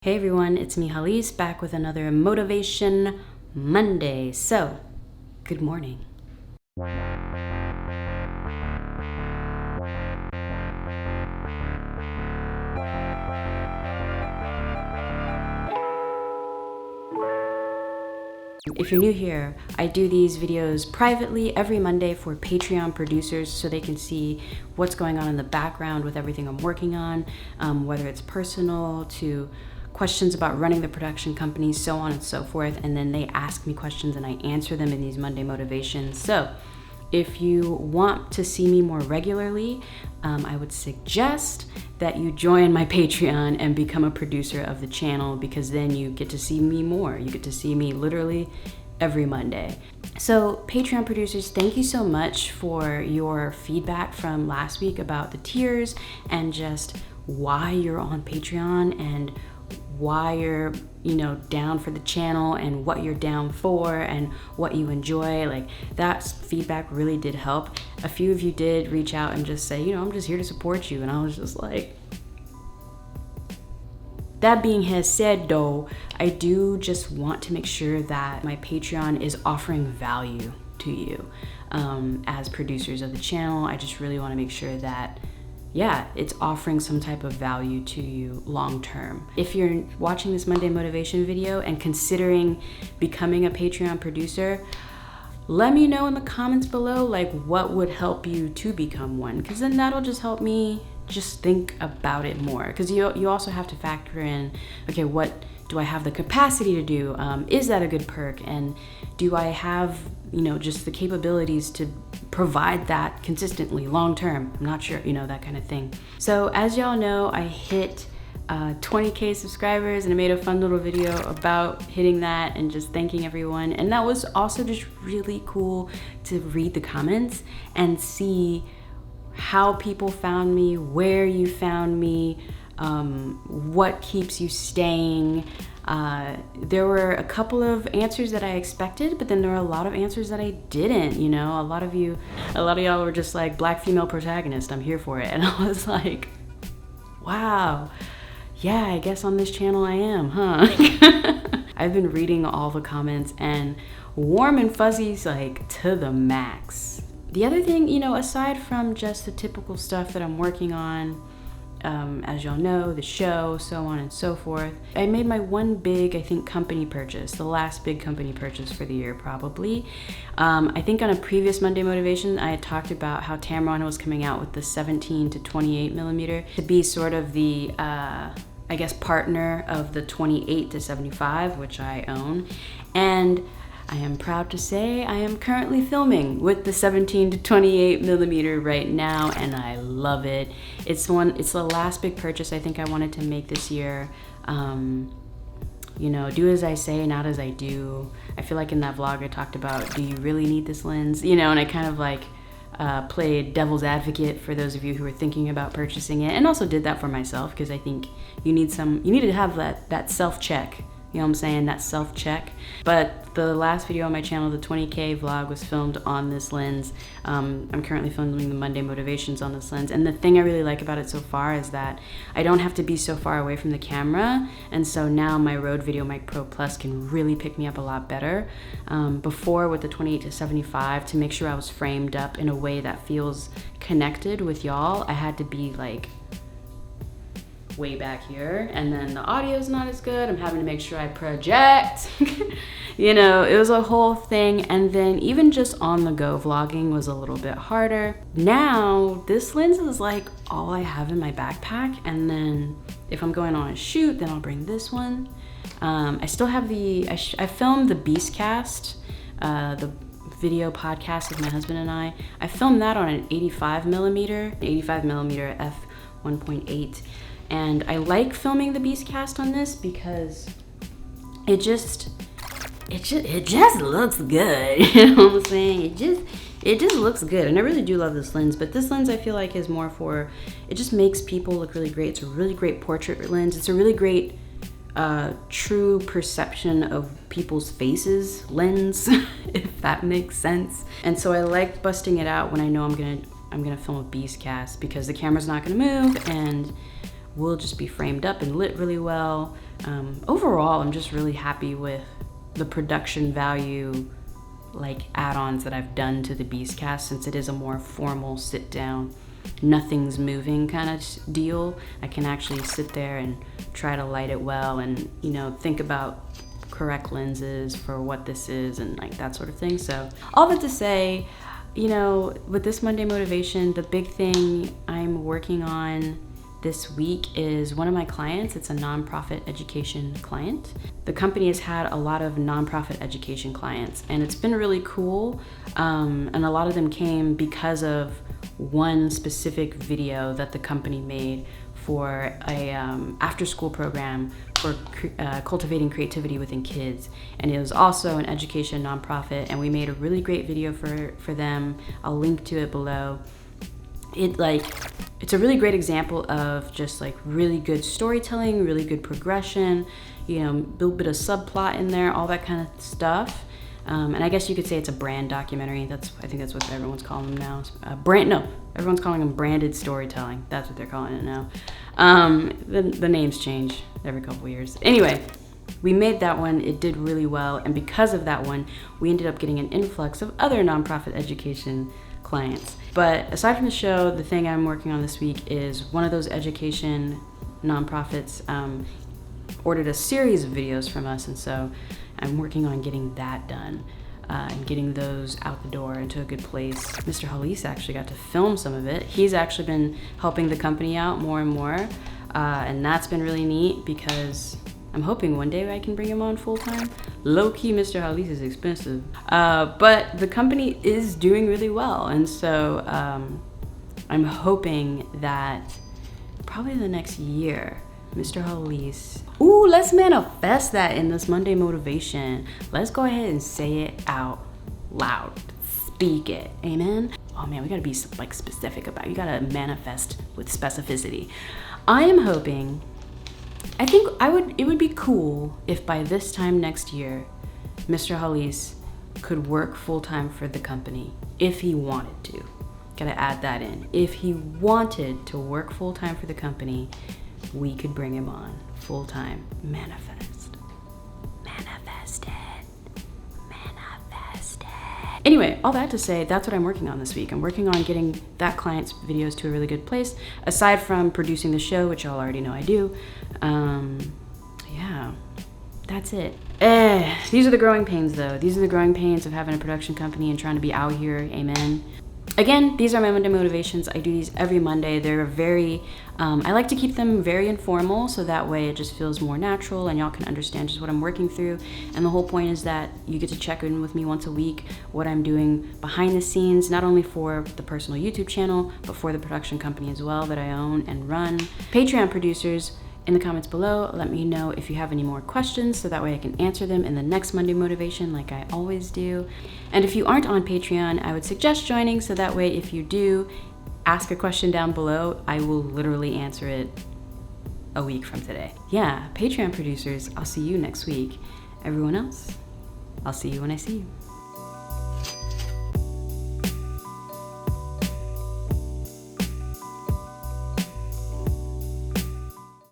Hey everyone, it's me Halise back with another Motivation Monday. So, good morning. If you're new here, I do these videos privately every Monday for Patreon producers so they can see what's going on in the background with everything I'm working on, whether it's personal to questions about running the production company, so on and so forth. And then they ask me questions and I answer them in these Monday motivations. So if you want to see me more regularly, I would suggest that you join my Patreon and become a producer of the channel, because then you get to see me more. You get to see me literally every Monday. So Patreon producers, thank you so much for your feedback from last week about the tiers and just why you're on Patreon and why you're down for the channel and what you're down for and what you enjoy. Like, that feedback really did help. A few of you did reach out and just say, I'm just here to support you, and I was just like, that being said though, I do just want to make sure that my Patreon is offering value to you as producers of the channel. I just really want to make sure that it's offering some type of value to you long term. If you're watching this Monday motivation video and considering becoming a Patreon producer, let me know in the comments below like what would help you to become one, because then that'll just help me just think about it more. Because you also have to factor in, okay, what do I have the capacity to do? Is that a good perk? And do I have just the capabilities to provide that consistently long term? I'm not sure, that kind of thing. So as y'all know, I hit 20K subscribers and I made a fun little video about hitting that and just thanking everyone. And that was also just really cool to read the comments and see how people found me, where you found me, what keeps you staying. There were a couple of answers that I expected, but then there were a lot of answers that I didn't. A lot of y'all were just like, Black female protagonist, I'm here for it. And I was like, wow, yeah, I guess on this channel I am, huh? I've been reading all the comments and warm and fuzzies like to the max. The other thing, aside from just the typical stuff that I'm working on, as y'all know, the show, so on and so forth, I made my one big, company purchase, the last big company purchase for the year probably. I think on a previous Monday Motivation, I had talked about how Tamron was coming out with the 17 to 28 millimeter to be sort of the, partner of the 28 to 75, which I own. And I am proud to say I am currently filming with the 17 to 28 millimeter right now, and I love it. It's the last big purchase I think I wanted to make this year. Do as I say, not as I do. I feel like in that vlog I talked about, do you really need this lens? And I kind of played devil's advocate for those of you who are thinking about purchasing it, and also did that for myself, because I think you need to have that self-check. That self-check. But the last video on my channel, the 20K vlog, was filmed on this lens. I'm currently filming the Monday Motivations on this lens. And the thing I really like about it so far is that I don't have to be so far away from the camera. And so now my Rode VideoMic Pro Plus can really pick me up a lot better. Before with the 28 to 75, to make sure I was framed up in a way that feels connected with y'all, I had to be like way back here, and then the audio's not as good. I'm having to make sure I project. It was a whole thing. And then even just on the go vlogging was a little bit harder. Now this lens is like all I have in my backpack, and then if I'm going on a shoot, then I'll bring this one. I still have I filmed the Beastcast, the video podcast with my husband and I filmed that on an 85 millimeter f 1.8. And I like filming the Beastcast on this because it just looks good. You know what I'm saying? It just looks good. And I really do love this lens, but this lens I feel like is more for, it just makes people look really great. It's a really great portrait lens. It's a really great true perception of people's faces lens, if that makes sense. And so I like busting it out when I know I'm gonna film a Beastcast, because the camera's not gonna move and we'll just be framed up and lit really well. Overall, I'm just really happy with the production value, like add-ons that I've done to the Beastcast, since it is a more formal sit down, nothing's moving kind of deal. I can actually sit there and try to light it well and, you know, think about correct lenses for what this is and like that sort of thing. So all that to say, you know, with this Monday Motivation, the big thing I'm working on this week is one of my clients. It's a nonprofit education client. The company has had a lot of nonprofit education clients, and it's been really cool. And a lot of them came because of one specific video that the company made for a after-school program for cultivating creativity within kids. And it was also an education nonprofit, and we made a really great video for them. I'll link to it below. It's a really great example of just like really good storytelling, really good progression, you know, a little bit of subplot in there, all that kind of stuff. And I guess you could say it's a brand documentary. I think that's what everyone's calling them now. Everyone's calling them branded storytelling. That's what they're calling it now. The names change every couple years. Anyway, we made that one. It did really well, and because of that one, we ended up getting an influx of other nonprofit education clients. But aside from the show, the thing I'm working on this week is one of those education nonprofits ordered a series of videos from us, and so I'm working on getting that done and getting those out the door into a good place. Mr. Halis actually got to film some of it. He's actually been helping the company out more and more, and that's been really neat because I'm hoping one day I can bring him on full time. Low-key, Mr. Halis is expensive, but the company is doing really well, and so I'm hoping that probably the next year, Mr. Halis. Ooh, let's manifest that in this Monday Motivation. Let's go ahead and say it out loud. Speak it. Amen. Oh man, we gotta be like specific about it. You gotta manifest with specificity. I am hoping, I think it would be cool if by this time next year, Mr. Halis could work full-time for the company if he wanted to. Gotta add that in. If he wanted to work full-time for the company, we could bring him on full-time. Manifest. Manifest it. Manifest it. Anyway, all that to say, that's what I'm working on this week. I'm working on getting that client's videos to a really good place. Aside from producing the show, which y'all already know I do. Yeah, that's it. These are the growing pains though. These are the growing pains of having a production company and trying to be out here. Amen. Again, these are my Monday Motivations. I do these every Monday. They're very, I like to keep them very informal so that way it just feels more natural and y'all can understand just what I'm working through. And the whole point is that you get to check in with me once a week, what I'm doing behind the scenes, not only for the personal YouTube channel, but for the production company as well that I own and run. Patreon producers, in the comments below, let me know if you have any more questions so that way I can answer them in the next Monday Motivation like I always do. And if you aren't on Patreon, I would suggest joining so that way if you do ask a question down below, I will literally answer it a week from today. Yeah, Patreon producers, I'll see you next week. Everyone else, I'll see you when I see you.